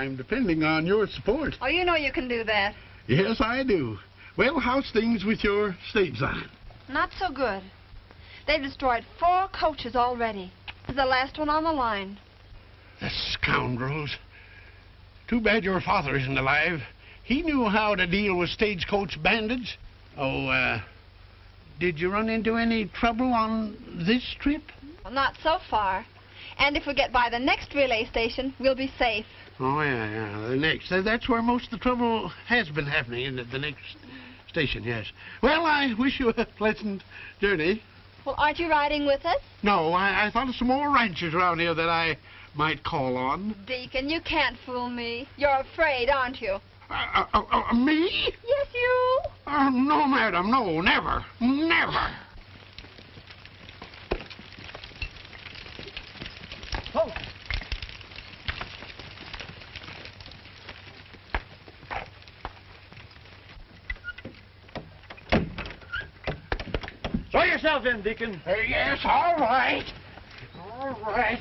I'm depending on your support. Oh, you know you can do that. Yes, I do. Well, how's things with your stage line? Not so good. They've destroyed 4 coaches already. This is the last one on the line. The scoundrels. Too bad your father isn't alive. He knew how to deal with stagecoach bandits. Oh, did you run into any trouble on this trip? Well, not so far. And if we get by the next relay station, we'll be safe. Oh, yeah, the next. That's where most of the trouble has been happening, isn't it? The next station, yes. Well, I wish you a pleasant journey. Well, aren't you riding with us? No, I thought of some more ranchers around here that I might call on. Deacon, you can't fool me. You're afraid, aren't you? Me? Yes, you. No, madam, no, never, never. Oh. Throw yourself in, Deacon. Yes, all right. All right.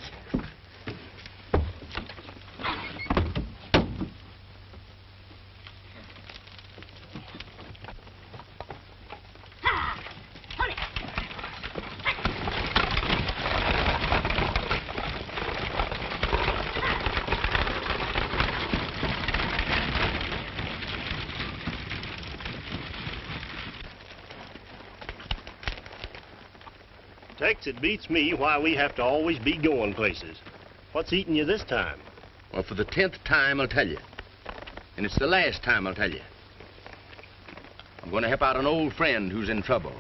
Tex, it beats me why we have to always be going places. What's eating you this time? Well, for the 10th time, I'll tell you. And it's the last time I'll tell you. I'm going to help out an old friend who's in trouble.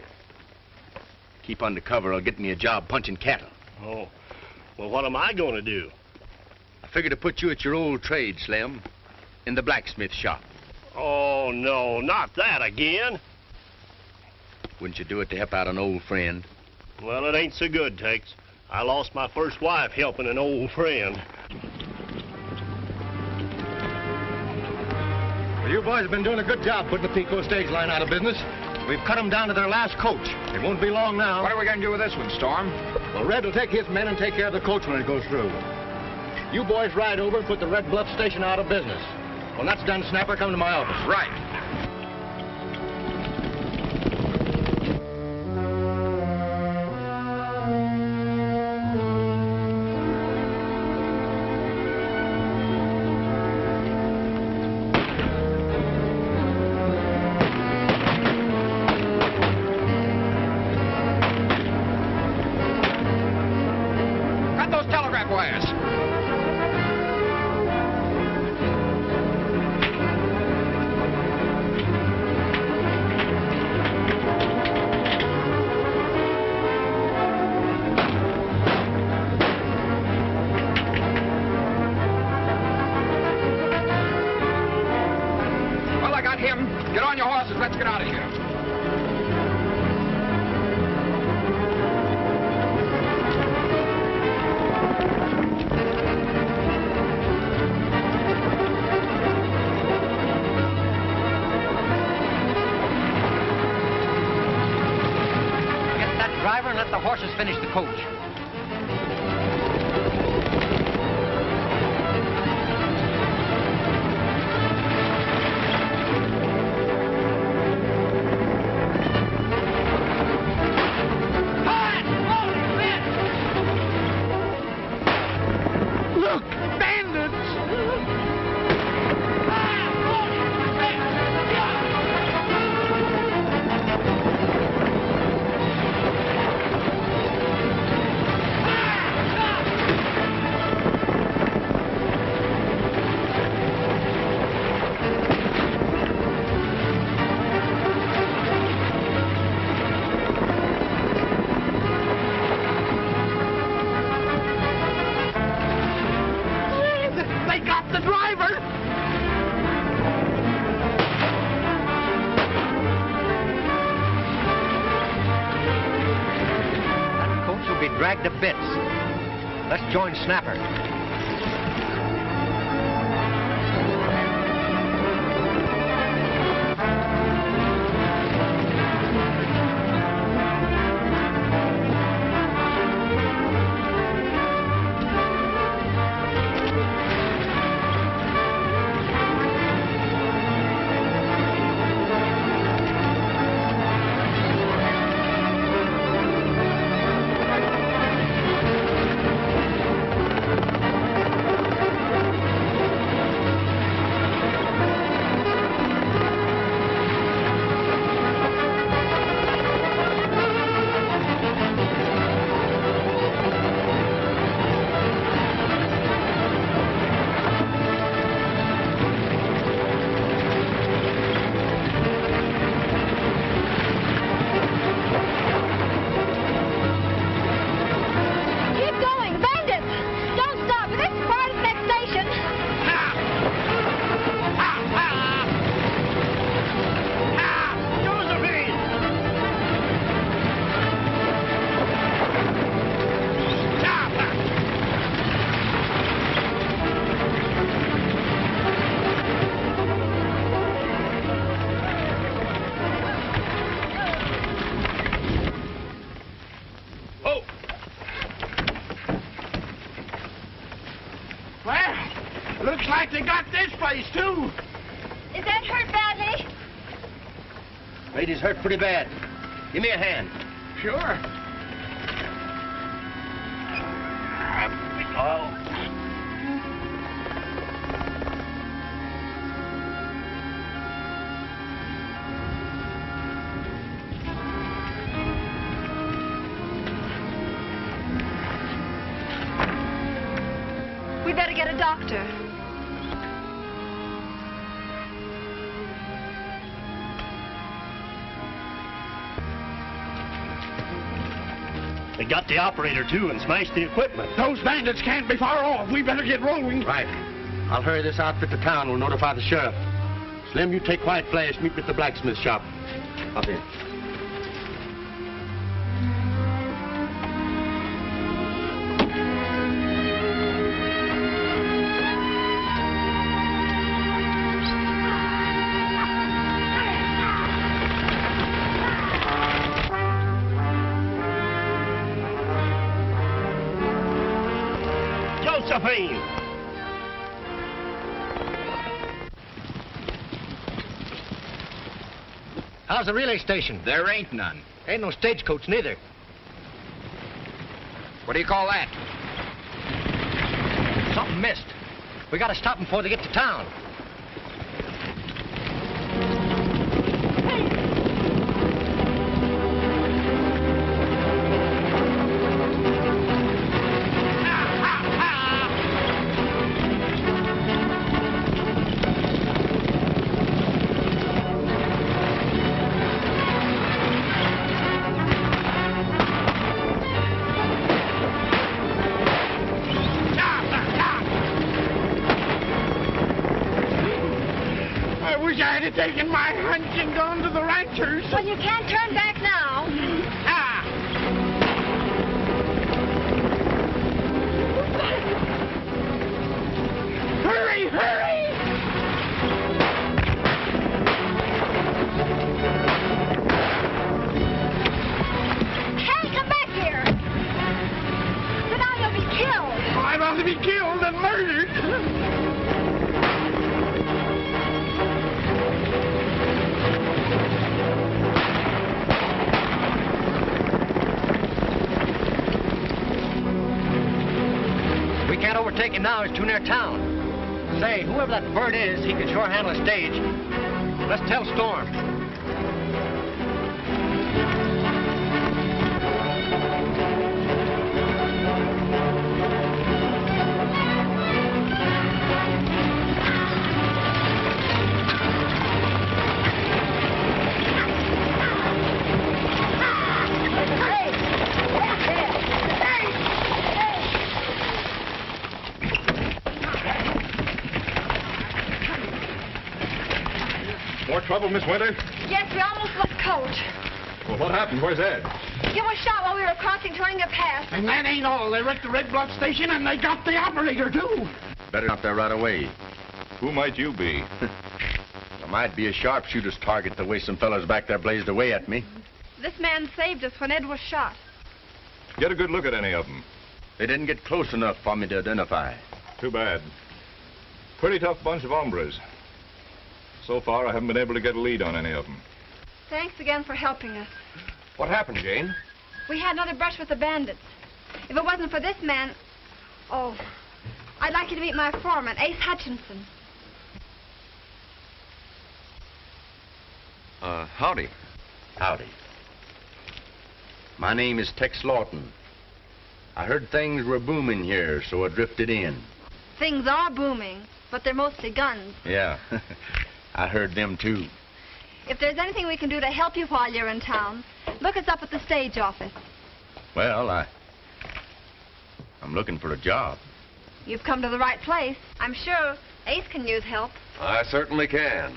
Keep under cover or get me a job punching cattle. Oh, well, what am I going to do? I figured to put you at your old trade, Slim, in the blacksmith shop. Oh, no, not that again. Wouldn't you do it to help out an old friend? Well, it ain't so good, Tex. I lost my first wife helping an old friend. Well, you boys have been doing a good job putting the Pico stage line out of business. We've cut them down to their last coach. It won't be long now. What are we going to do with this one, Storm? Well, Red will take his men and take care of the coach when it goes through. You boys ride over and put the Red Bluff station out of business. When that's done, Snapper, come to my office. Right. Let's get out of here. Get that driver and let the horses finish the coach. Dragged to bits. Let's join Snapper. Lady's hurt pretty bad. Give me a hand. Sure. We better get a doctor. They got the operator, too, and smashed the equipment. Those bandits can't be far off. We better get rolling. Right. I'll hurry this outfit to town. We'll notify the sheriff. Slim, you take White Flash. Meet me at the blacksmith shop. Up in. Josephine! How's the relay station? There ain't none. Ain't no stagecoach neither. What do you call that? Something missed. We gotta stop them before they get to town. Taken my hunch and gone to the ranchers. Well, you can't turn back now. Ah! Hurry, hurry! Hey, come back here. So now you'll be killed. I'd rather be killed than murdered. Overtake him now, he's too near town. Say, whoever that bird is, he can sure handle a stage. Let's tell Storm. More trouble, Miss Winter? Yes, we almost lost Coach. Well, what happened? Where's Ed? He was shot while we were crossing Twininga Pass. And that ain't all. They wrecked the Red Bluff station and they got the operator, too. Better not there right away. Who might you be? I might be a sharpshooter's target the way some fellas back there blazed away at me. This man saved us when Ed was shot. Get a good look at any of them. They didn't get close enough for me to identify. Too bad. Pretty tough bunch of hombres. So far, I haven't been able to get a lead on any of them. Thanks again for helping us. What happened, Jane? We had another brush with the bandits. If it wasn't for this man... Oh, I'd like you to meet my foreman, Ace Hutchinson. Howdy. Howdy. My name is Tex Lawton. I heard things were booming here, so I drifted in. Things are booming, but they're mostly guns. Yeah, I heard them too. If there's anything we can do to help you while you're in town, look us up at the stage office. Well, I'm looking for a job. You've come to the right place. I'm sure Ace can use help. I certainly can.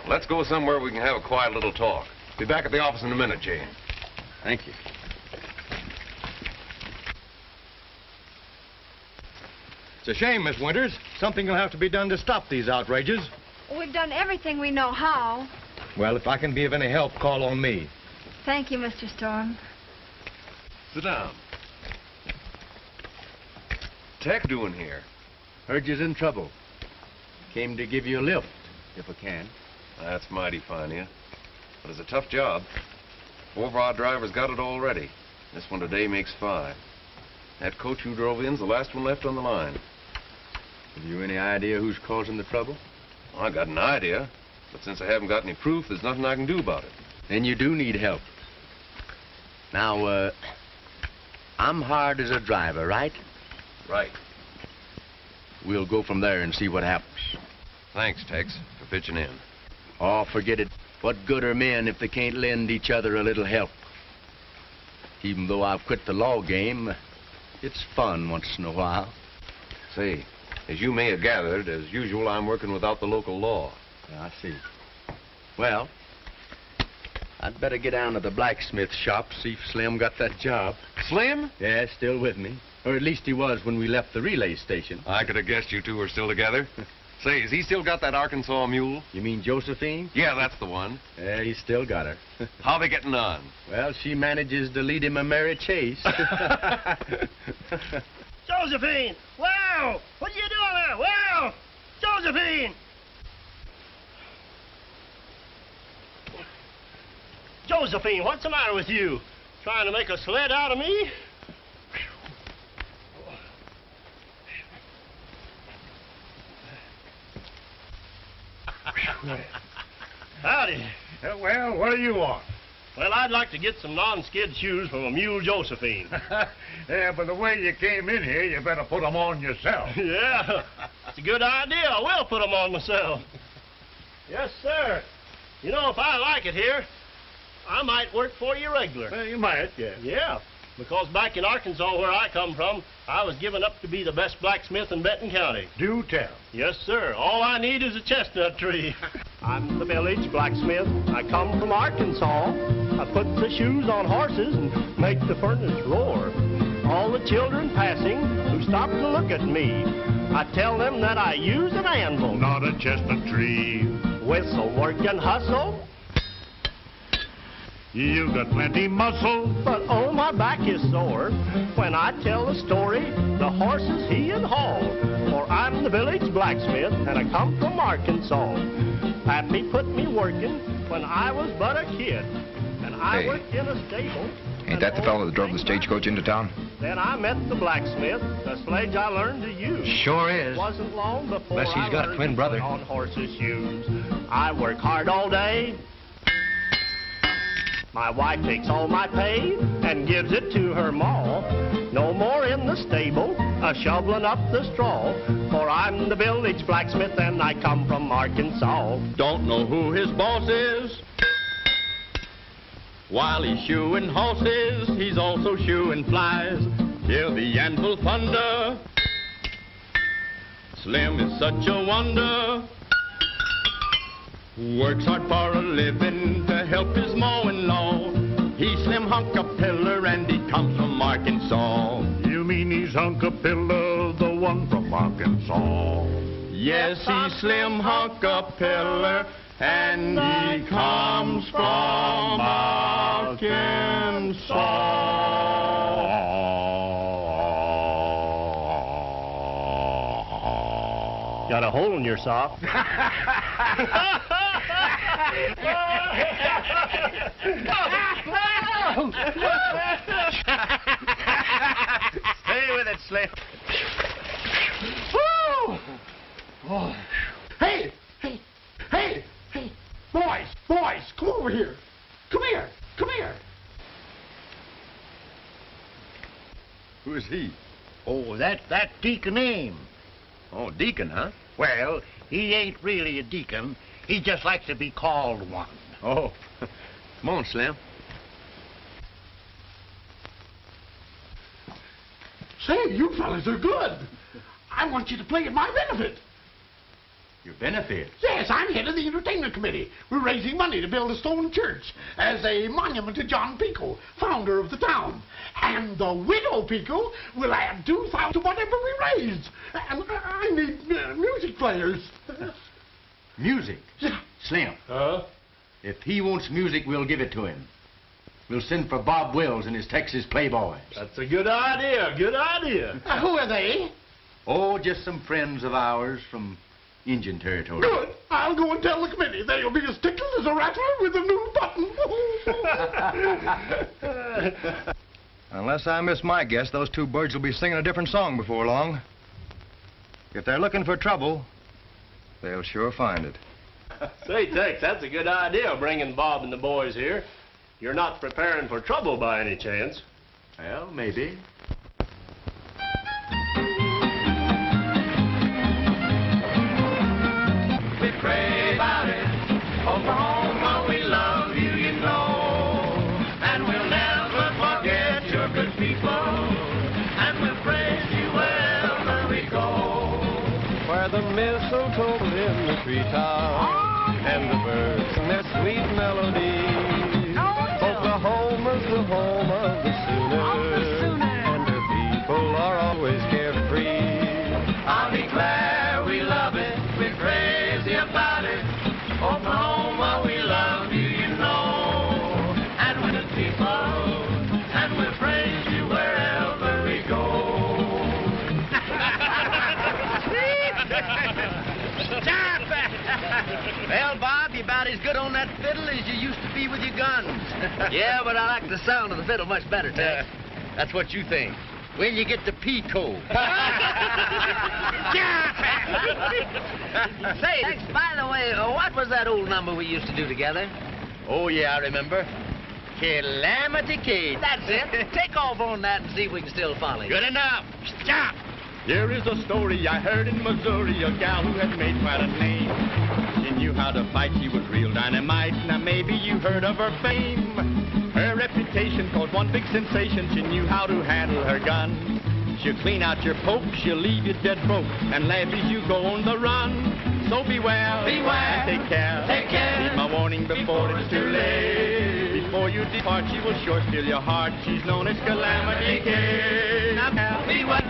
Let's go somewhere we can have a quiet little talk. Be back at the office in a minute, Jane. Thank you. It's a shame, Miss Winters. Something will have to be done to stop these outrages. We've done everything we know how. Well, if I can be of any help, call on me. Thank you, Mr. Storm. Sit down. Tech doing here? Heard you's in trouble. Came to give you a lift, if I can. That's mighty fine of you. But it's a tough job. 4 of our drivers got it already. This one today makes 5. That coach who drove in's the last one left on the line. Have you any idea who's causing the trouble? Well, I got an idea, but since I haven't got any proof, there's nothing I can do about it. Then you do need help. Now, I'm hired as a driver, right? Right. We'll go from there and see what happens. Thanks, Tex, for pitching in. Oh, forget it. What good are men if they can't lend each other a little help? Even though I've quit the law game, it's fun once in a while. Say, as you may have gathered, as usual, I'm working without the local law. I see. Well, I'd better get down to the blacksmith shop, see if Slim got that job. Slim? Yeah, still with me. Or at least he was when we left the relay station. I could have guessed you two were still together. Say, has he still got that Arkansas mule? You mean Josephine? Yeah, that's the one. Yeah, he's still got her. How they getting on? Well, she manages to lead him a merry chase. Josephine! Wow! What are you doing there? Wow! Josephine! Josephine, what's the matter with you? Trying to make a sled out of me? Howdy. Well, what do you want? Well, I'd like to get some non-skid shoes from a mule Josephine. Yeah, but the way you came in here, you better put them on yourself. Yeah, it's a good idea. I will put them on myself. Yes, sir. You know, if I like it here, I might work for you regular. Well, you might, yeah. Yeah, because back in Arkansas, where I come from, I was given up to be the best blacksmith in Benton County. Do tell. Yes, sir. All I need is a chestnut tree. I'm the village blacksmith. I come from Arkansas. I put the shoes on horses and make the furnace roar. All the children passing who stop to look at me, I tell them that I use an anvil, Not a chestnut tree. whistle, work, and hustle. You got plenty muscle. But oh, my back is sore when I tell the story, the horses he and haul. For I'm the village blacksmith, and I come from Arkansas. Pappy put me working when I was but a kid, and I Hey, worked in a stable. Ain't that the fellow that drove the stagecoach into town? Then I met the blacksmith, the sledge I learned to use. Sure is. It wasn't long before Unless he's I got a learned twin to brother. put on horses' shoes. I work hard all day. My wife takes all my pay and gives it to her ma. No more in the stable, shoveling up the straw. For I'm the village blacksmith and I come from Arkansas. Don't know who his boss is. While he's shoeing horses, he's also shoeing flies. Hear the anvil thunder. Slim is such a wonder. Works hard for a living to help his ma-in-law. He's Slim Hunkapiller and he comes from Arkansas. You mean he's Hunkapilla, the one from Arkansas? Yes, he's Slim Hunkapiller and he comes from Arkansas. Got a hole in your sock. Stay with it, Slim. Oh. Hey! Hey! Hey! Hey! Boys! Boys! Come over here! Come here! Come here! Who is he? Oh, that's Deacon Ames. Oh, Deacon, huh? Well, he ain't really a deacon. He just likes to be called one. Oh. Come on, Slim. Say, you fellas are good. I want you to play at my benefit. Your benefit? Yes, I'm head of the entertainment committee. We're raising money to build a stone church as a monument to John Pico, founder of the town. And the widow Pico will add 2,000 to whatever we raise. And I need music players. Music? Yeah. Slim. Huh? If he wants music, we'll give it to him. We'll send for Bob Wills and his Texas Playboys. That's a good idea. Good idea. Who are they? Oh, just some friends of ours from Injun territory. Good. I'll go and tell the committee. They'll be as tickled as a rattler with a new button. Unless I miss my guess, those two birds will be singing a different song before long. If they're looking for trouble, they'll sure find it. Say, Tex, that's a good idea, bringing Bob and the boys here. You're not preparing for trouble by any chance. Well, maybe. We pray about it. Oklahoma, we love you, you know. And we'll never forget your good people. And we'll praise you wherever we go. Where the mistletoe in the treetop and the birds and their sweet melody. Oklahoma's the home of the Sooners, and her people are always carefree. I'll declare we love it, we're crazy about it. Oklahoma, we love you, you know. And we're the people, and we'll praise you wherever we go. Well, Bob, you're about as good on that fiddle as you used to be with your guns. Yeah, but I like the sound of the fiddle much better, Tex. That's what you think. When you get to Pico. Say, Tex, by the way, what was that old number we used to do together? Oh, yeah, I remember. Calamity Kate. That's it. Take off on that and see if we can still follow you. Good enough. Stop. Here is a story I heard in Missouri, a gal who had made quite a name. She knew how to fight, she was real dynamite. Now maybe you heard of her fame. Her reputation caused one big sensation. She knew how to handle her gun. She'll clean out your poke, she'll leave you dead broke, and laugh as you go on the run. So beware, beware, and take care. Take care. Heed my warning before it's too late. Before you depart, she will sure steal your heart. She's known as Calamity Kate. Now, beware,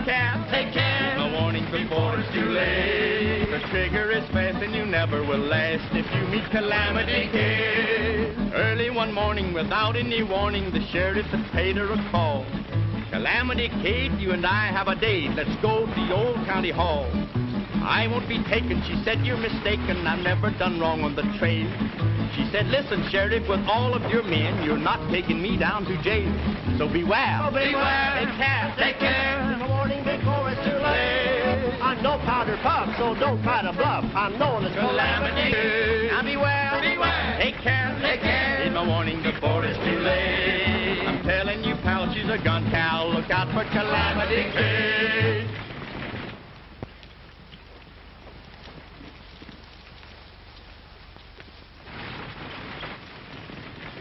take care. Heed my warning before it's too late. The trigger is fast and you never will last if you meet Calamity Kate. Early one morning, without any warning, the sheriff had paid her a call. Calamity Kate, you and I have a date. Let's go to the old county hall. I won't be taken, she said, you're mistaken. I've never done wrong on the trail. She said, listen, Sheriff, with all of your men, you're not taking me down to jail. So beware. Oh, beware. Take care. Take care. In the morning before it's too late. I'm no powder puff, so don't try to bluff. I'm known as Calamity Kate. Now beware. Beware. Take care. Take care. In the morning before it's too late. I'm telling you, pal, she's a gun cow. Look out for Calamity Kate.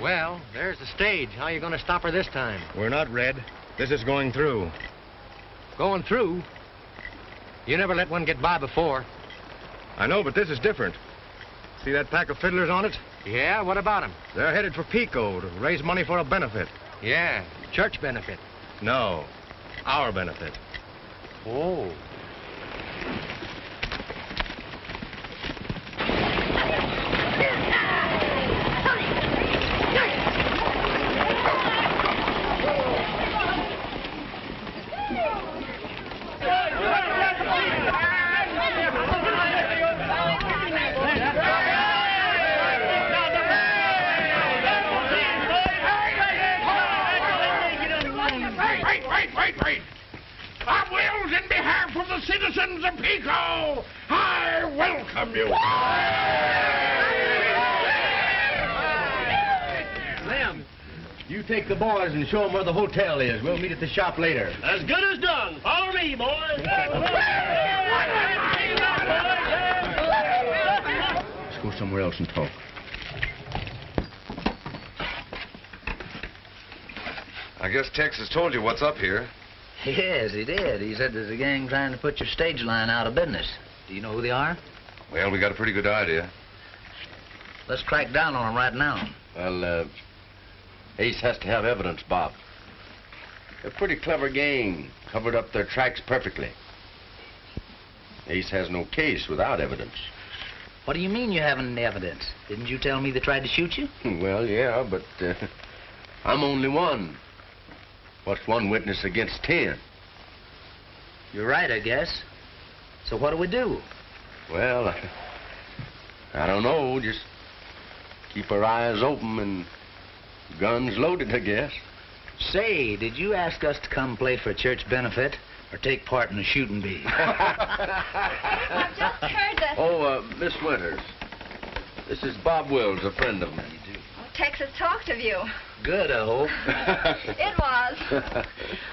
Well, there's the stage. How are you going to stop her this time? We're not, Red. This is going through. Going through? You never let one get by before. I know, but this is different. See that pack of fiddlers on it? Yeah, what about them? They're headed for Pico to raise money for a benefit. Yeah, church benefit. No, our benefit. Oh. Wait. Bob Wills, in behalf of the citizens of Pico, I welcome you. Slim, you take the boys and show them where the hotel is. We'll meet at the shop later. As good as done. Follow me, boys. Let's go somewhere else and talk. I guess Tex has told you what's up here. Yes, he did. He said there's a gang trying to put your stage line out of business. Do you know who they are? Well, we got a pretty good idea. Let's crack down on them right now. Well, Ace has to have evidence, Bob. They're a pretty clever gang. Covered up their tracks perfectly. Ace has no case without evidence. What do you mean you haven't any evidence? Didn't you tell me they tried to shoot you? Well, yeah, but I'm only one. What's one witness against 10? You're right, I guess. So what do we do? Well, I don't know. Just keep our eyes open and guns loaded, I guess. Say, did you ask us to come play for a church benefit or take part in a shooting bee? I've just heard that. Oh, Miss Winters. This is Bob Wills, a friend of mine. Tex has talked of you. Good, I hope. It was.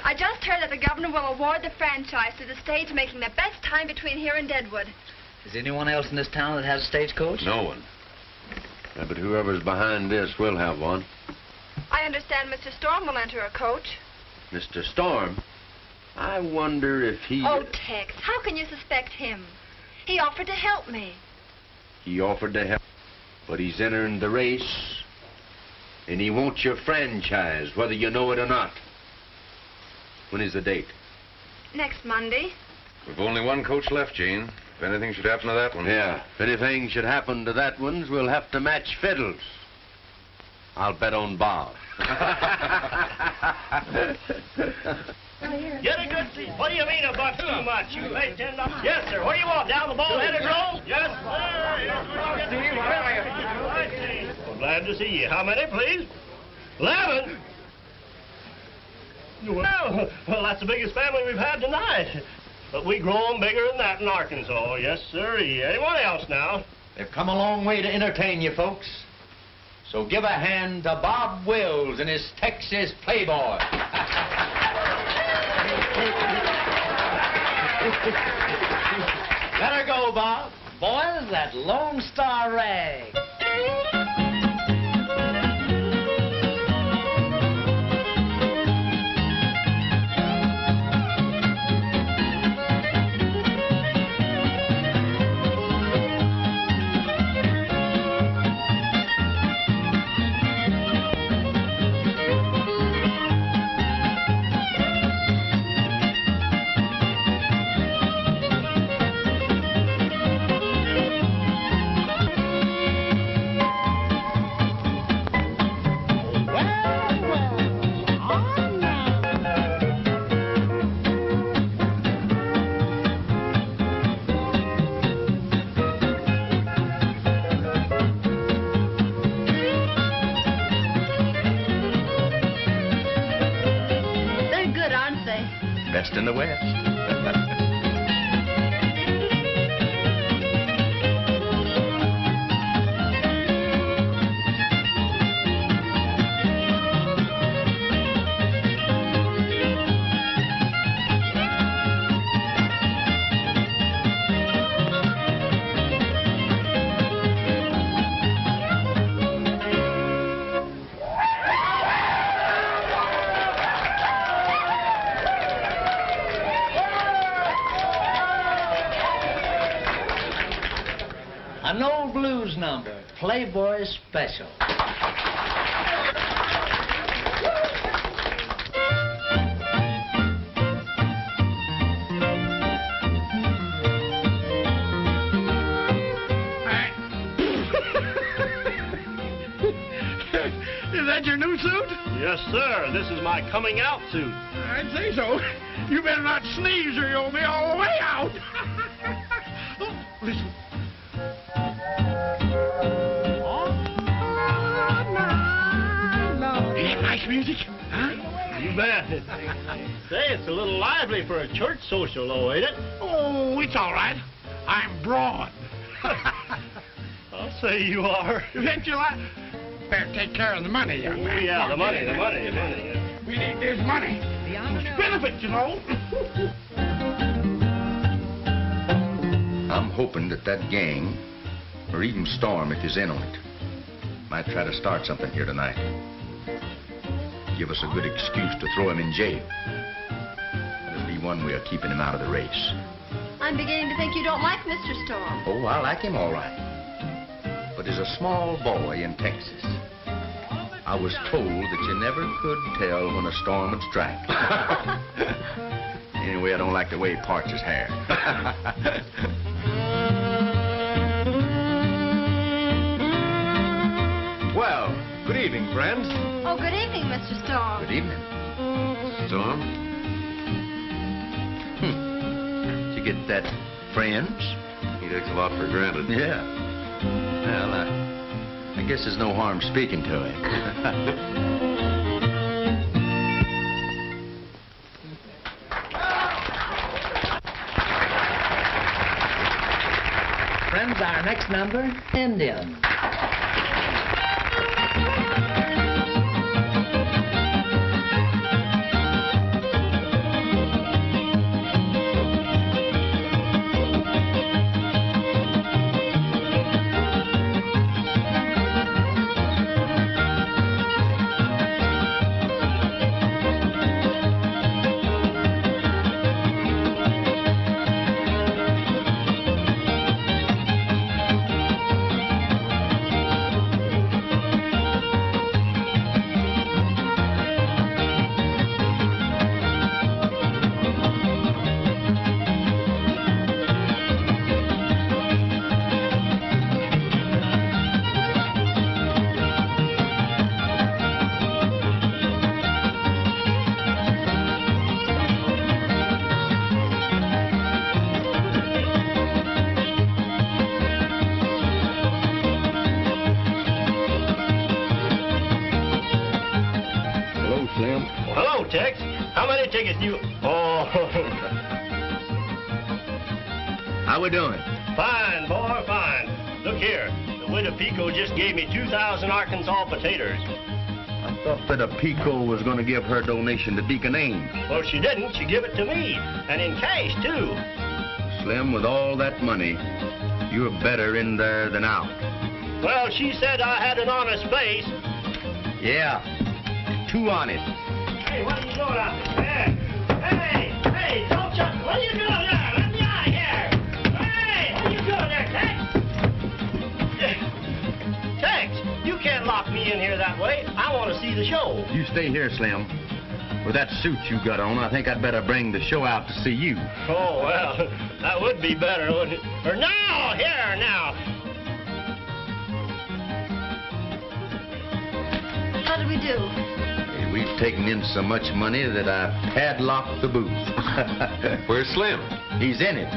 I just heard that the governor will award the franchise to the stage making the best time between here and Deadwood. Is anyone else in this town that has a stagecoach? No one. Yeah, but whoever's behind this will have one. I understand Mr. Storm will enter a coach. Mr. Storm? I wonder if he... Oh, Tex, how can you suspect him? He offered to help me. He offered to help, but he's entering the race, and he wants your franchise, whether you know it or not. When is the date? Next Monday. We've only one coach left, Gene. If anything should happen to that one... Yeah, if anything should happen to that one, we'll have to match fiddles. I'll bet on Bob. Get a good seat. What do you mean $1 too much? You pay $10. Yes, sir. What do you want? Down the ball-headed roll? Yes, sir. Yes, well, glad to see you. How many, please? 11. Well, that's the biggest family we've had tonight. But we grow 'em bigger than that in Arkansas. Yes, sir. Anyone else now? They've come a long way to entertain you folks. So give a hand to Bob Wills and his Texas Playboy. Let her go, Bob. Boys, that Lone Star rag. Best in the West. An old blues number, Playboy Special. Is that your new suit? Yes, sir. This is my coming out suit. I'd say so. You better not sneeze or you'll be all the way out. Oh, listen. Nice music, huh? You bet. Say, it's a little lively for a church social, though, ain't it? Oh, it's all right. I'm broad. I'll say you are. Bet you like. Better take care of the money, young man. Yeah, the money. We need this money. Benefit, you know. I'm hoping that gang, or even Storm, if he's in on it, might try to start something here tonight. Give us a good excuse to throw him in jail. That'll be one way of keeping him out of the race. I'm beginning to think you don't like Mr. Storm. Oh, I like him all right. But as a small boy in Texas, I was told that you never could tell when a storm would strike. Anyway, I don't like the way he parts his hair. Well, good evening, friends. Oh, good evening, Mr. Storm. Good evening. Storm? Did you get that, friends? takes a lot for granted. Yeah. Well, I guess there's no harm speaking to him. Friends, our next number, Indian. Hello, Tex. How many tickets do you... Oh. How we doing? Fine, boy, fine. Look here. The widow Pico just gave me 2,000 Arkansas potatoes. I thought that a Pico was going to give her donation to Deacon Ames. Well, she didn't. She gave it to me. And in cash, too. Slim, with all that money, you're better in there than out. Well, she said I had an honest face. Yeah, too honest. Hey, what are you doing out there? Hey, don't you... What are you doing there? Let me out of here. Hey, what are you doing there, Tex? Tex, you can't lock me in here that way. I want to see the show. You stay here, Slim. With that suit you got on, I think I'd better bring the show out to see you. Oh, well, that would be better, wouldn't it? Or now, here, now. What do we do? We've taken in so much money that I padlocked the booth. Where's Slim? He's in it.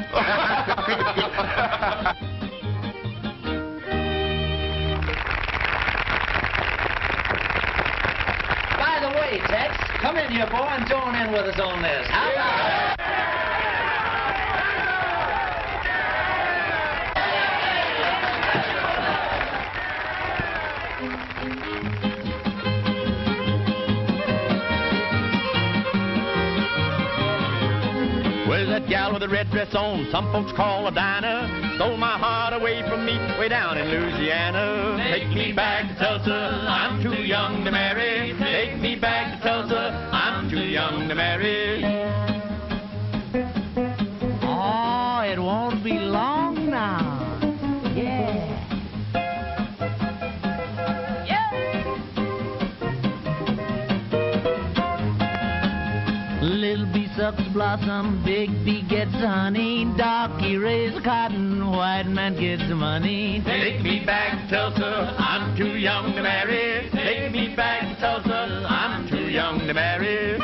By the way, Tex, come in here, boy, and join in with us on this. How about it? Where's that gal with the red dress on? Some folks call a diner. Stole my heart away from me way down in Louisiana. Take me back to Tulsa, I'm too young to marry. Take me back to Tulsa, I'm too young to marry. Oh, it won't be long now. Yeah. Little bee sucks blossom, big bee gets honey, darky raise cotton, white man gets the money. Take me back to Tulsa, I'm too young to marry. Take me back to Tulsa, I'm too young to marry.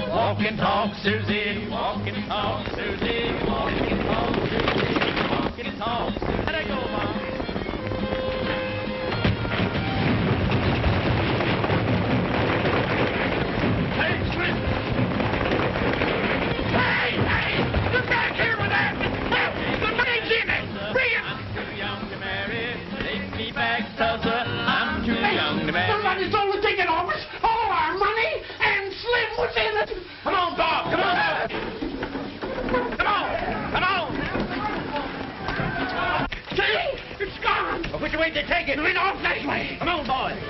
Walk and talk, Susie. Walk and talk, Susie. Walk and talk, Susie. Walk and talk. How'd I go, Mom? Hey, Slim! Hey! Get back here with that! The money's in it! Bring it! I'm too young to marry. Take me back to Tulsa. I'm too young to marry. Somebody stole the ticket off us! All our money! And Slim was in it! Come on, Bob. Come on. Come on. Come on. See? It's gone! Which way did they take it? It went off that way! Come on, boys.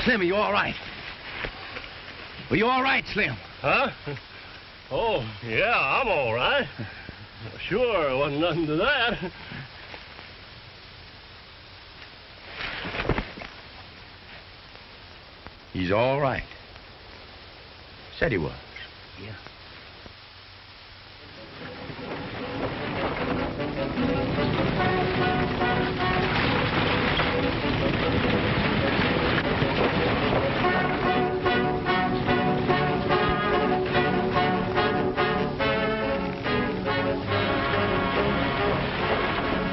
Slim, are you all right? Are you all right, Slim? Huh? Oh, yeah, I'm all right. Sure, wasn't nothing to that. He's all right. Said he was. Yeah.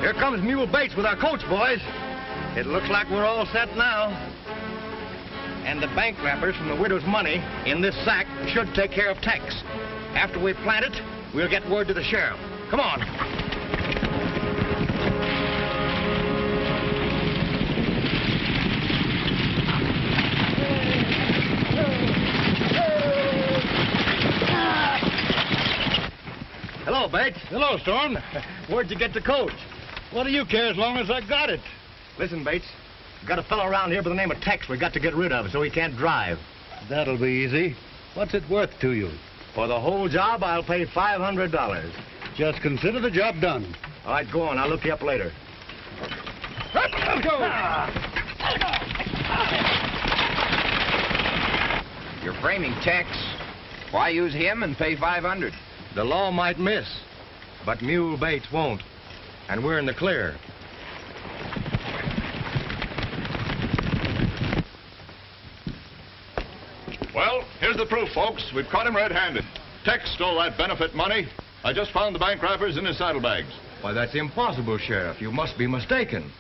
Here comes Mule Bates with our coach, boys. It looks like we're all set now. And the bank wrappers from the widow's money in this sack should take care of Tex. After we plant it, we'll get word to the sheriff. Come on. Hello, Bates. Hello, Storm. Where'd you get the coach? What do you care as long as I got it? Listen, Bates. Got a fellow around here by the name of Tex we got to get rid of so he can't drive. That'll be easy. What's it worth to you? For the whole job, I'll pay $500. Just consider the job done. All right, go on. I'll look you up later. You're framing Tex. Why use him and pay $500? The law might miss, but Mule Bates won't. And we're in the clear. Well, here's the proof, folks. We've caught him red-handed. Tex stole that benefit money. I just found the bank wrappers in his saddlebags. Why, that's impossible, Sheriff. You must be mistaken.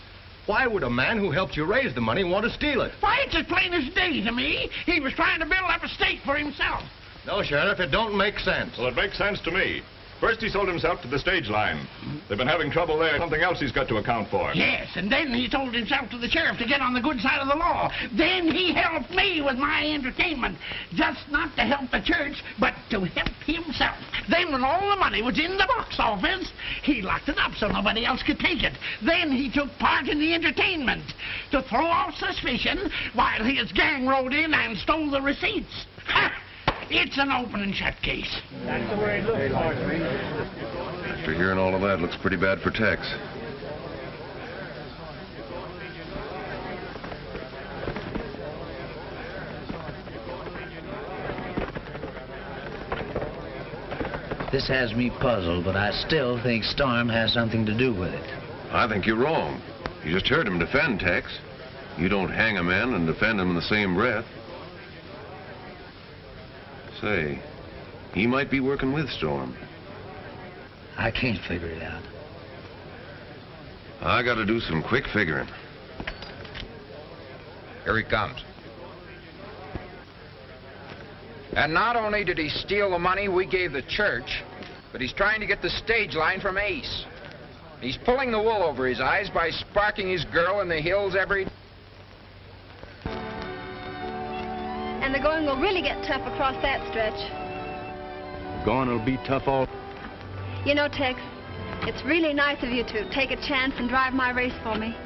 Why would a man who helped you raise the money want to steal it? Why, it's as plain as day to me. He was trying to build up a stake for himself. No, Sheriff, it don't make sense. Well, it makes sense to me. First, he sold himself to the stage line. They've been having trouble there. Something else he's got to account for. Yes, and then he sold himself to the sheriff to get on the good side of the law. Then he helped me with my entertainment. Just not to help the church, but to help himself. Then when all the money was in the box office, he locked it up so nobody else could take it. Then he took part in the entertainment to throw off suspicion while his gang rode in and stole the receipts. Ha! It's an open and shut case. That's the way it looks like me. After hearing all of that, looks pretty bad for Tex. This has me puzzled, but I still think Storm has something to do with it. I think you're wrong. You just heard him defend Tex. You don't hang a man and defend him in the same breath. Say, he might be working with Storm. I can't figure it out. I gotta do some quick figuring. Here he comes. And not only did he steal the money we gave the church, but he's trying to get the stage line from Ace. He's pulling the wool over his eyes by sparking his girl in the hills every... And the going will really get tough across that stretch. Going will be tough all... You know, Tex, it's really nice of you to take a chance and drive my race for me.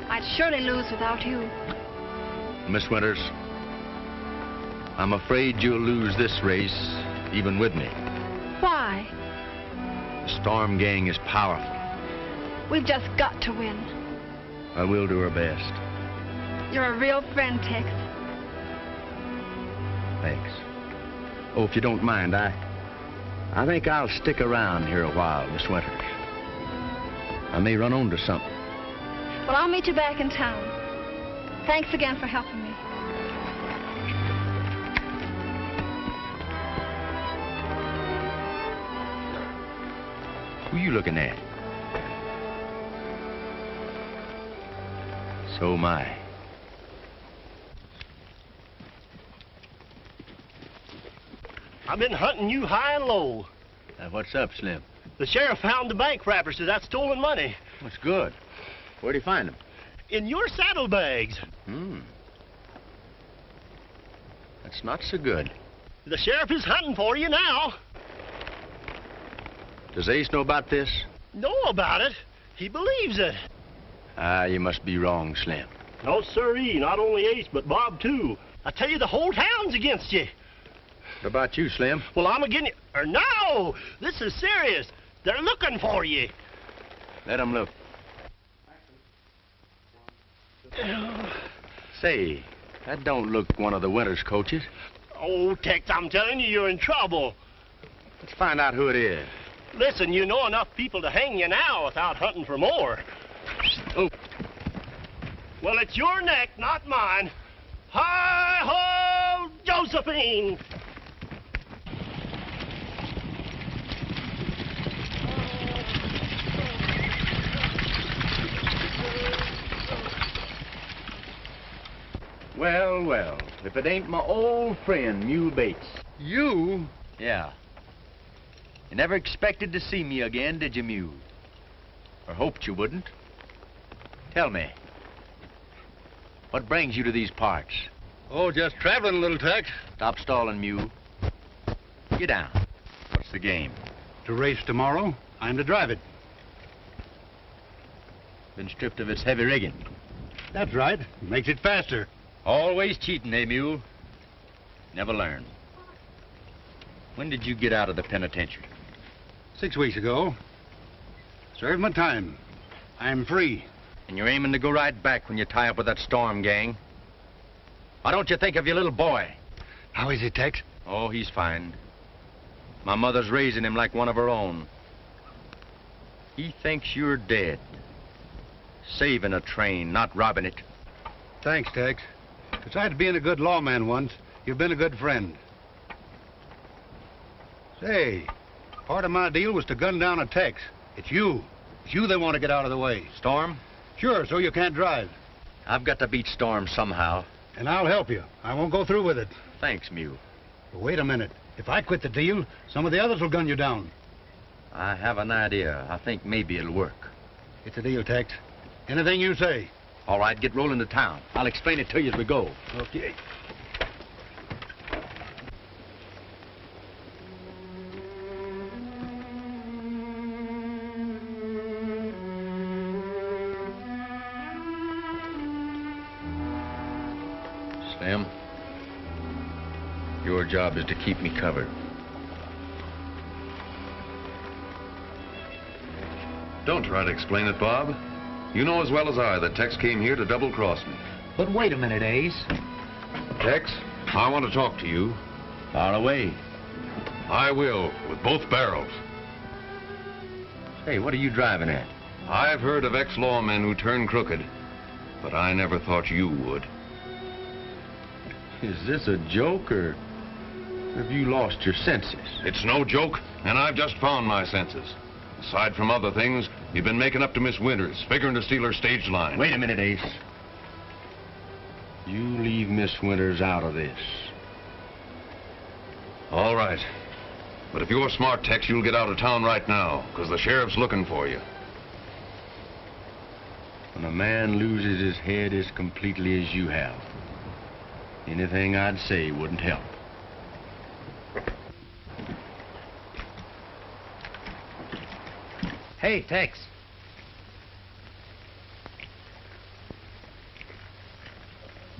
I'd surely lose without you. Miss Winters, I'm afraid you'll lose this race, even with me. Why? The Storm gang is powerful. We've just got to win. I will do our best. You're a real friend, Tex. Thanks. Oh, if you don't mind, I think I'll stick around here a while, Miss Winters. I may run onto something. Well, I'll meet you back in town. Thanks again for helping me. Who you looking at? So am I. I've been hunting you high and low. What's up, Slim? The sheriff found the bank wrappers to that stolen money. That's good. Where'd he find them? In your saddlebags. That's not so good. The sheriff is hunting for you now. Does Ace know about this? Know about it? He believes it. You must be wrong, Slim. No, sirree. Not only Ace, but Bob, too. I tell you, the whole town's against you. What about you, Slim? Well, I'm against you. No! This is serious. They're looking for you. Let them look. Say, that don't look one of the Winters coaches. Oh, Tex, I'm telling you, you're in trouble. Let's find out who it is. Listen, you know enough people to hang you now without hunting for more. Oh. Well, it's your neck, not mine. Hi-ho, Josephine! Well, well, if it ain't my old friend, Mule Bates. You? Yeah. You never expected to see me again, did you, Mule? Or hoped you wouldn't? Tell me, what brings you to these parts? Oh, just traveling a little, Tex. Stop stalling, Mule. Get down. What's the game? To race tomorrow, I'm to drive it. Been stripped of its heavy rigging. That's right. Makes it faster. Always cheating, eh, Mule? Never learn. When did you get out of the penitentiary? 6 weeks ago. Served my time. I'm free. And you're aiming to go right back when you tie up with that Storm gang. Why don't you think of your little boy? How is he, Tex? Oh, he's fine. My mother's raising him like one of her own. He thinks you're dead. Saving a train, not robbing it. Thanks, Tex. Besides being a good lawman once, you've been a good friend. Say, part of my deal was to gun down a Tex. It's you. It's you they want to get out of the way. Storm? Sure, so you can't drive. I've got to beat Storm somehow. And I'll help you. I won't go through with it. Thanks, Mule. But wait a minute. If I quit the deal, some of the others will gun you down. I have an idea. I think maybe it'll work. It's a deal, Tex. Anything you say. All right, get rolling to town. I'll explain it to you as we go. Okay. Slim, your job is to keep me covered. Don't try to explain it, Bob. You know as well as I that Tex came here to double-cross me. But wait a minute, Ace. Tex, I want to talk to you. Far away. I will, with both barrels. Hey, what are you driving at? I've heard of ex-lawmen who turn crooked, but I never thought you would. Is this a joke, or have you lost your senses? It's no joke, and I've just found my senses. Aside from other things, you've been making up to Miss Winters, figuring to steal her stage line. Wait a minute, Ace. You leave Miss Winters out of this. All right. But if you're smart, Tex, you'll get out of town right now, because the sheriff's looking for you. When a man loses his head as completely as you have, anything I'd say wouldn't help. Hey, Tex.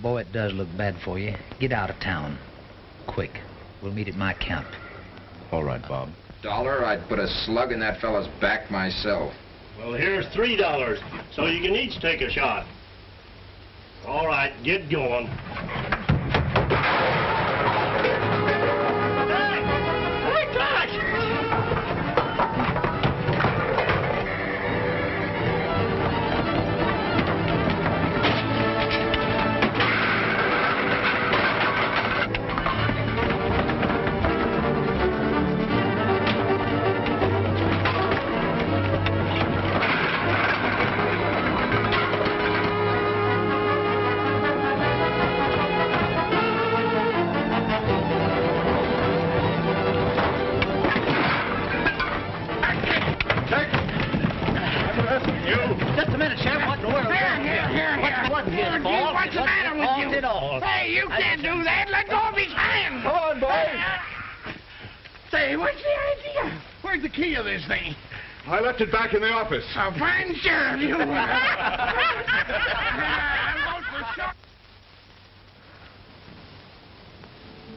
Boy, it does look bad for you. Get out of town. Quick. We'll meet at my camp. All right, Bob. $1, I'd put a slug in that fella's back myself. Well, here's $3, so you can each take a shot. All right, get going. I left it back in the office. A fine sheriff, you.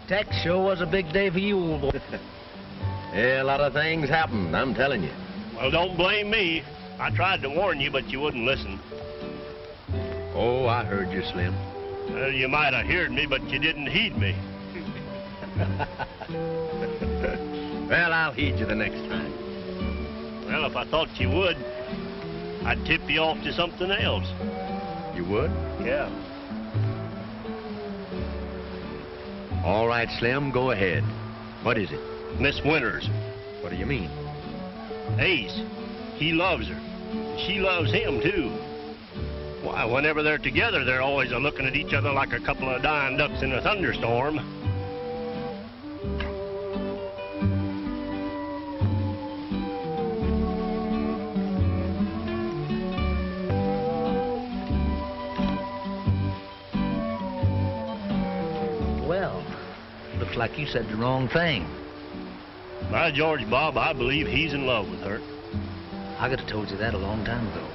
Tex, sure was a big day for you, old boy. Yeah, a lot of things happened, I'm telling you. Well, don't blame me. I tried to warn you, but you wouldn't listen. Oh, I heard you, Slim. Well, you might have heard me, but you didn't heed me. Well, I'll heed you the next time. Well, if I thought you would, I'd tip you off to something else. You would? Yeah. All right, Slim, go ahead. What is it? Miss Winters. What do you mean? Ace. He loves her. She loves him, too. Why, whenever they're together, they're always looking at each other like a couple of dying ducks in a thunderstorm. Well, looks like you said the wrong thing. By George, Bob, I believe he's in love with her. I could have told you that a long time ago.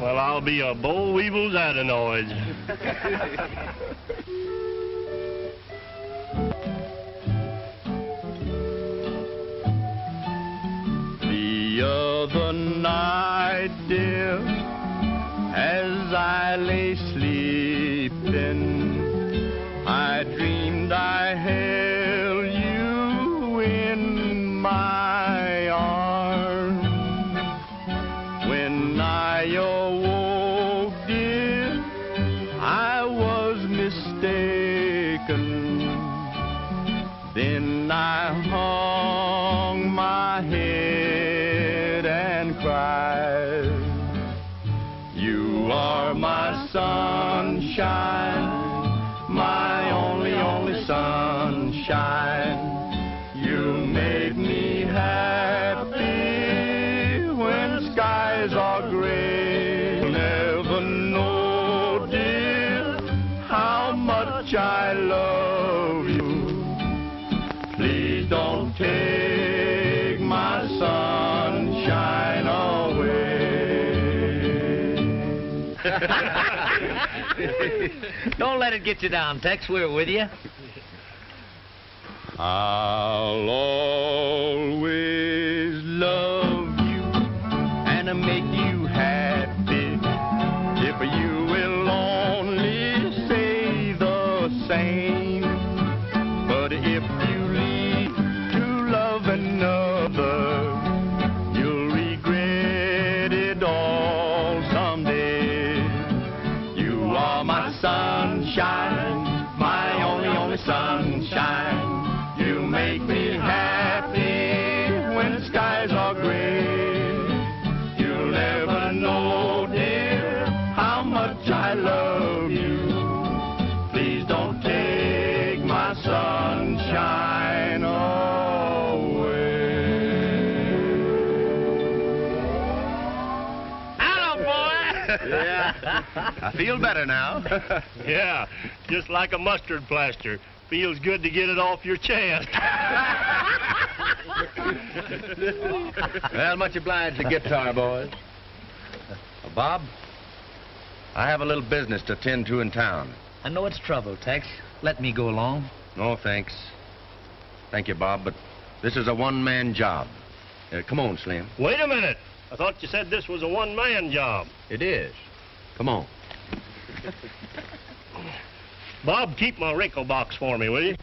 Well, I'll be a boll weevil's adenoid. The other night, dear, as I lay sleeping, I dreamed I held you in my arms. When I awoke, dear, I was mistaken. Then I hung my head and cried. You are my sunshine, my only sunshine. You make me happy when skies are gray. You'll never know, dear, how much I love you. Please don't take my sunshine away. Don't let it get you down, Tex. We're with you. I'll always love you and make you happy if you will only say the same. But if you leave to love another, you'll regret it all someday. You are my sunshine, my only sunshine. You make me happy when skies are gray. You'll never know, dear, how much I love you. Please don't take my sunshine away. Hello, boy! Yeah, I feel better now. Yeah, just like a mustard plaster. Feels good to get it off your chest. Well, much obliged to Guitar Boys. Bob, I have a little business to attend to in town. I know it's trouble, Tex. Let me go along. No, thanks. Thank you, Bob, but this is a one-man job. Come on, Slim. Wait a minute. I thought you said this was a one-man job. It is. Come on. Bob, keep my wrinkle box for me, will you?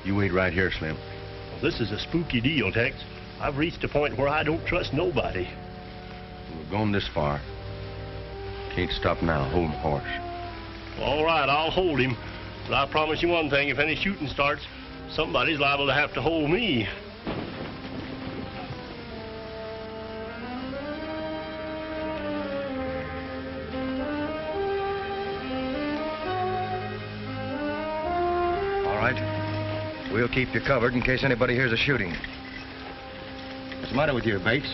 You wait right here, Slim. This is a spooky deal, Tex. I've reached a point where I don't trust nobody. We've gone this far. Can't stop now. Hold the horse. All right, I'll hold him. But I promise you one thing, if any shooting starts, somebody's liable to have to hold me. All right. We'll keep you covered in case anybody hears a shooting. the matter with you, Bates?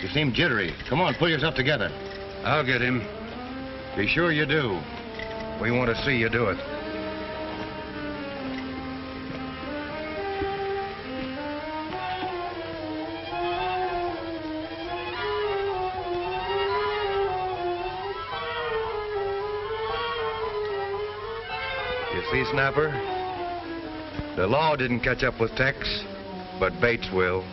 You seem jittery. Come on, pull yourself together. I'll get him. Be sure you do. We want to see you do it. You see, Snapper? The law didn't catch up with Tex, but Bates will.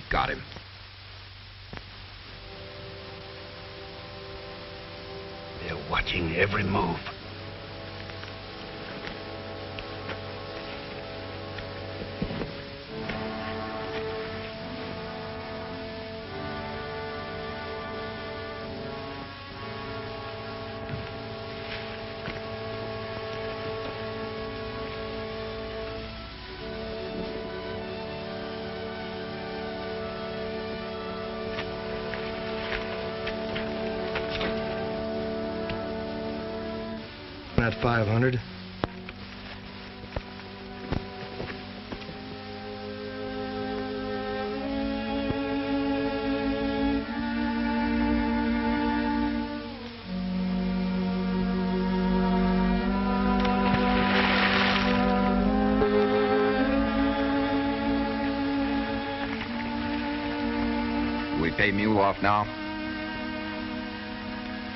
Got him. They're watching every move. That 500. We pay Mule off now?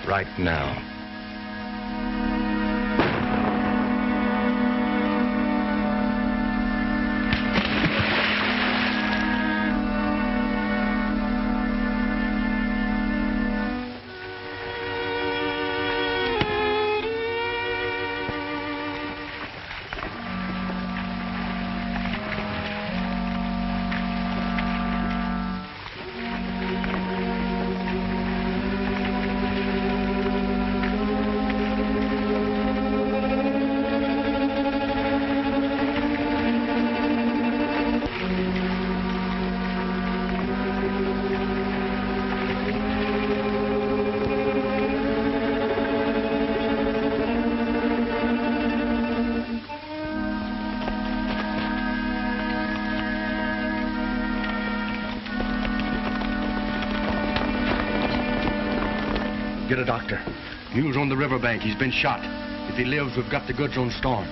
Right now. Get a doctor. Mule's on the riverbank. He's been shot. If he lives, we've got the goods on Storm.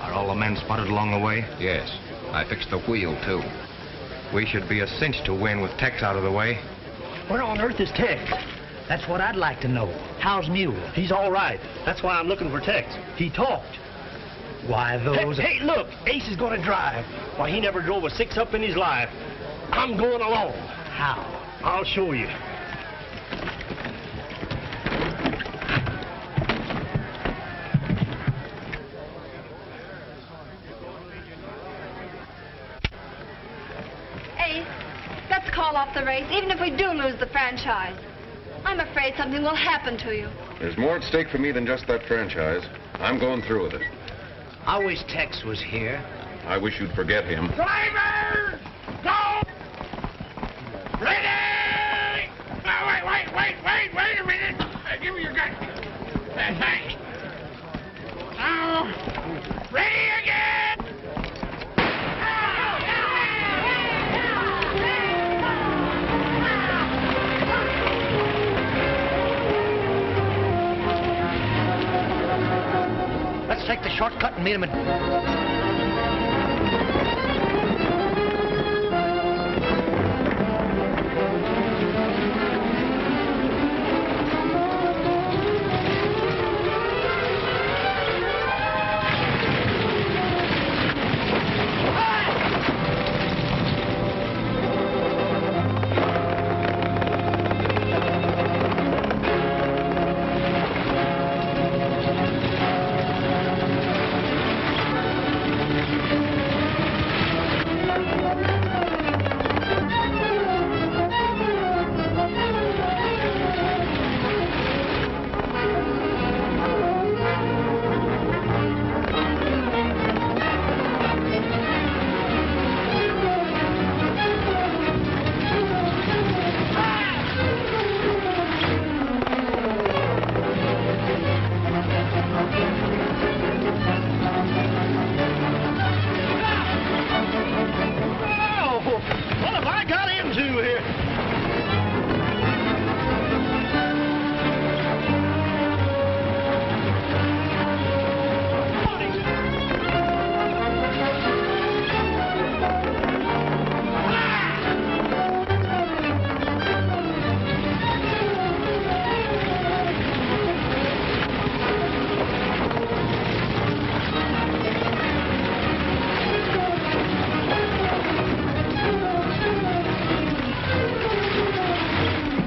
Are all the men spotted along the way? Yes. I fixed the wheel, too. We should be a cinch to win with Tex out of the way. Where on earth is Tex? That's what I'd like to know. How's Mule? He's all right. That's why I'm looking for Tex. He talked. Why, those... Hey, look! Ace is going to drive. Why, he never drove a six-up in his life. I'm going along. How? I'll show you. Ace, let's call off the race, even if we do lose the franchise. I'm afraid something will happen to you. There's more at stake for me than just that franchise. I'm going through with it. I wish Tex was here. I wish you'd forget him. Drivers, go! Ready! No, wait! take the shortcut and meet him at...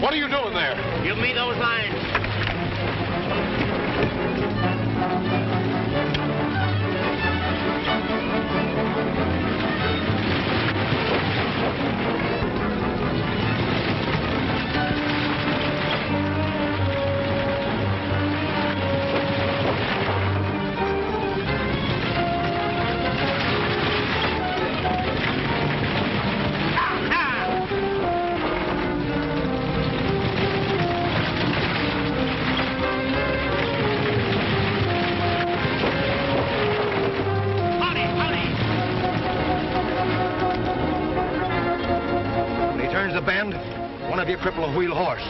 What are you doing there? Give me those lines. The bend, one of you cripple a wheel horse.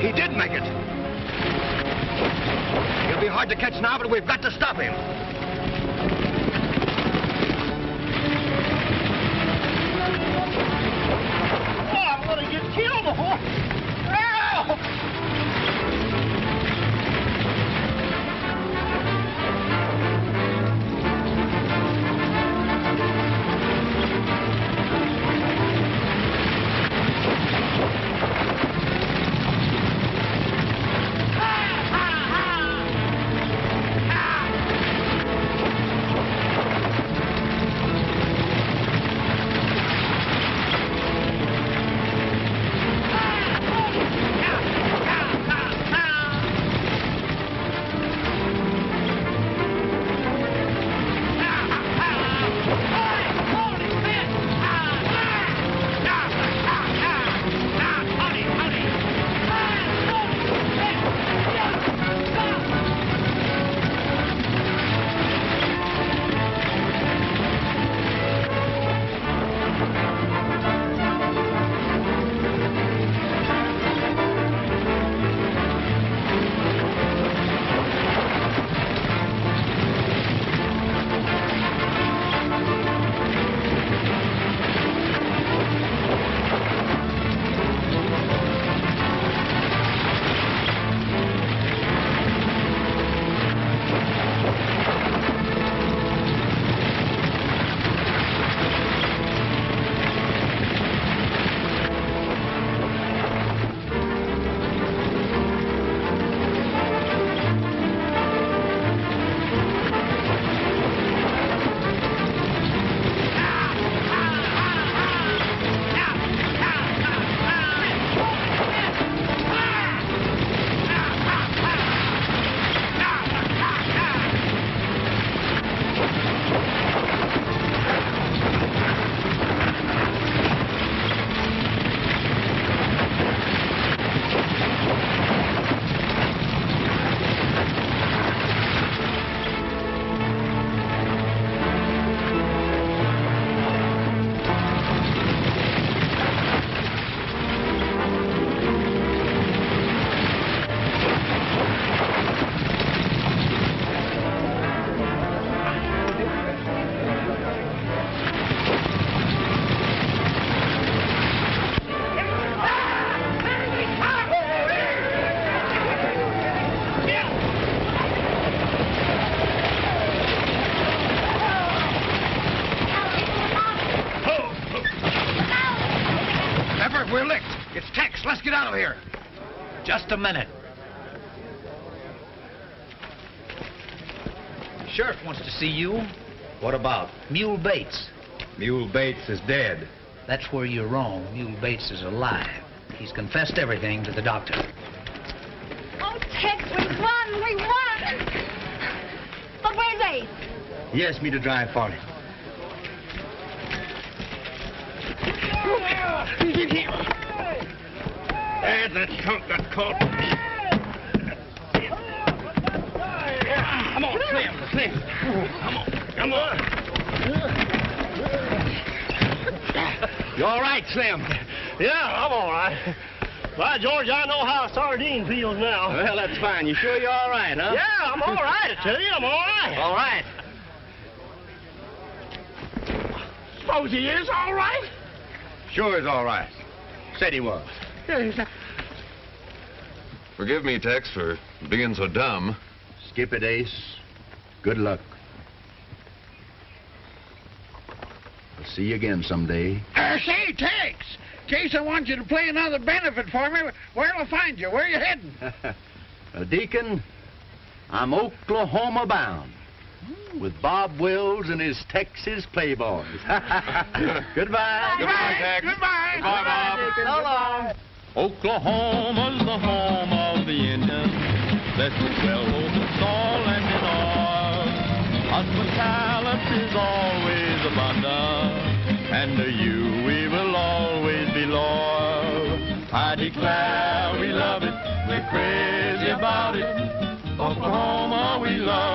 He did make it. He'll be hard to catch now, but we've got to stop him. Oh, I'm gonna get killed. Ow! out of here. Just a minute. Sheriff wants to see you. What about? Mule Bates. Mule Bates is dead. That's where you're wrong. Mule Bates is alive. He's confessed everything to the doctor. Oh, Tex, we won! We won! But where's Ace? He asked me to drive for him. And that skunk got caught. Come on, Slim. Come on. You all right, Slim? Yeah, I'm all right. By George, I know how a sardine feels now. Well, that's fine. You sure you're all right, huh? Yeah, I'm all right, I tell you. I'm all right. All right. Suppose he is all right? Sure is all right. Said he was. Forgive me, Tex, for being so dumb. Skip it, Ace. Good luck. I'll see you again someday. Say, Tex, in case I want you to play another benefit for me, where'll I find you? Where are you heading? Deacon, I'm Oklahoma bound with Bob Wills and his Texas Playboys. Goodbye. Goodbye, Tex. Goodbye. Goodbye, Bob. So long. Oklahoma's the home of the Indians. That's the 12 soul and in all. Hospitality's always abundant, and to you we will always be loyal. I declare we love it, we're crazy about it. Oklahoma, we love